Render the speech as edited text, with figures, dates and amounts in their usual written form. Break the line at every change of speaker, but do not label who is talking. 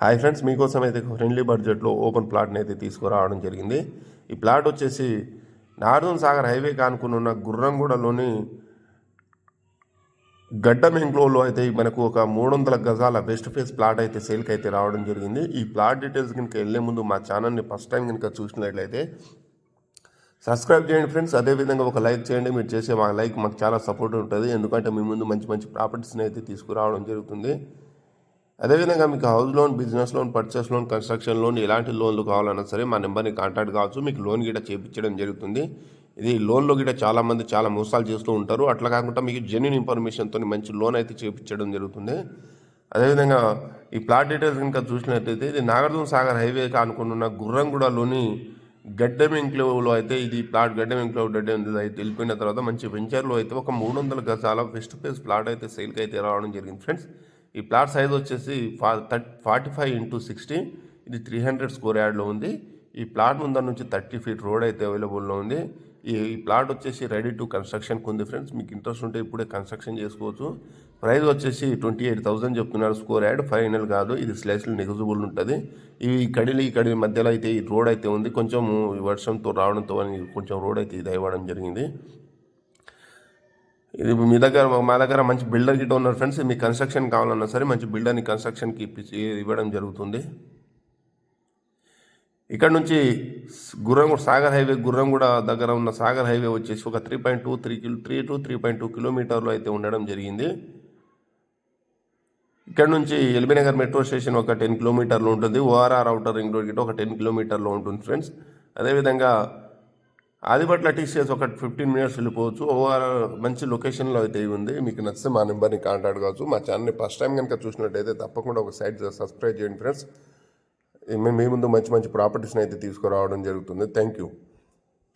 Hi friends, మీకోసం అయితే friendly బడ్జెట్లో ఓపెన్ ప్లాట్ని అయితే తీసుకురావడం జరిగింది. ఈ ప్లాట్ వచ్చేసి నాగార్జున సాగర్ హైవే కానుకున్న గుర్రంగూడలోని గడ్డం ఎంక్లోవ్లో అయితే మనకు ఒక 300 గజాల వెస్ట్ ఫేస్ ప్లాట్ అయితే సేల్కి అయితే రావడం జరిగింది. ఈ ప్లాట్ డీటెయిల్స్ కనుక వెళ్ళే ముందు మా ఛానల్ని ఫస్ట్ టైం కనుక చూసినట్లయితే సబ్స్క్రైబ్ చేయండి ఫ్రెండ్స్. అదేవిధంగా ఒక లైక్ చేయండి. మీరు చేసే మా లైక్ మాకు చాలా సపోర్ట్ ఉంటుంది, ఎందుకంటే మీ ముందు మంచి మంచి ప్రాపర్టీస్ని అయితే తీసుకురావడం జరుగుతుంది. అదేవిధంగా మీకు house loan, business loan, purchase loan, construction loan ఎలాంటి లోన్లు కావాలన్నా సరే మా నెంబర్ని కాంటాక్ట్ కావచ్చు. మీకు లోన్ గిట్ట చేయించడం జరుగుతుంది. ఇది లోన్లో గిట్ట చాలామంది చాలా మోసాలు చేస్తూ ఉంటారు. అట్లా కాకుండా మీకు జెన్యున్ ఇన్ఫర్మేషన్తో మంచి లోన్ అయితే చేయించడం జరుగుతుంది. అదేవిధంగా ఈ ప్లాట్ డీటెయిల్స్ కనుక చూసినట్లయితే ఇది నాగార్జున సాగర్ హైవే అనుకున్న గుర్రంగూడలోని గడ్డం ఎంక్లేవ్లో అయితే ఇది ప్లాట్ గడ్డం ఎంక్లేవ్ అయితే వెళ్ళిపోయిన తర్వాత మంచి వెంచర్లో అయితే ఒక 300 గజాల వెస్ట్ ఫేస్ ప్లాట్ అయితే సేల్కి అయితే రావడం జరిగింది ఫ్రెండ్స్. ఈ ప్లాట్ సైజ్ వచ్చేసి 45x60, ఇది 300 స్క్వేర్ యార్డ్లో ఉంది. ఈ ప్లాట్ ముందర నుంచి 30 ఫీట్ రోడ్ అయితే అవైలబుల్లో ఉంది. ఈ ప్లాట్ వచ్చేసి రెడీ టు కన్స్ట్రక్షన్కి ఉంది ఫ్రెండ్స్. మీకు ఇంట్రెస్ట్ ఉంటే ఇప్పుడే కన్స్ట్రక్షన్ చేసుకోవచ్చు. ప్రైస్ వచ్చేసి 28,000 చెప్తున్నారు స్క్వేర్ యార్డ్, ఫైనల్ కాదు. ఇది స్లైస్లు నెగిజిబుల్ ఉంటుంది. ఈ కడిలి మధ్యలో అయితే ఈ రోడ్ అయితే ఉంది. కొంచెం వర్షంతో రావడంతో కొంచెం రోడ్ అయితే ఇది అవ్వడం జరిగింది. ఇది మా దగ్గర మంచి బిల్డర్ గిట్ట ఉన్నారు ఫ్రెండ్స్. మీకు కన్స్ట్రక్షన్ కావాలన్నా సరే మంచి బిల్డర్ని కన్స్ట్రక్షన్కి ఇవ్వడం జరుగుతుంది. ఇక్కడ నుంచి సాగర్ హైవే గుర్రంగూడ దగ్గర ఉన్న సాగర్ హైవే వచ్చేసి ఒక 3.2 కిలోమీటర్లు అయితే ఉండడం జరిగింది. ఇక్కడ నుంచి ఎల్బీనగర్ మెట్రో స్టేషన్ ఒక 10 కిలోమీటర్లు ఉంటుంది. ఓఆర్ఆర్ అవుటర్ రింగ్ రోడ్ గిట్ట ఒక 10 కిలోమీటర్లు ఉంటుంది ఫ్రెండ్స్. అదేవిధంగా ఆదిబట్ల టీసీఎస్ ఒక 15 మినిట్స్ వెళ్ళిపోవచ్చు. మంచి లొకేషన్లో అయితే ఉంది. మీకు నచ్చితే మా నెంబర్ని కాంటాక్ట్ కావచ్చు. మా ఛానల్ని ఫస్ట్ టైం కనుక చూసినట్టయితే తప్పకుండా ఒక సైట్ సబ్స్క్రైబ్ చేయండి ఫ్రెండ్స్. మీ ముందు మంచి మంచి ప్రాపర్టీస్ని అయితే తీసుకురావడం జరుగుతుంది. Thank you.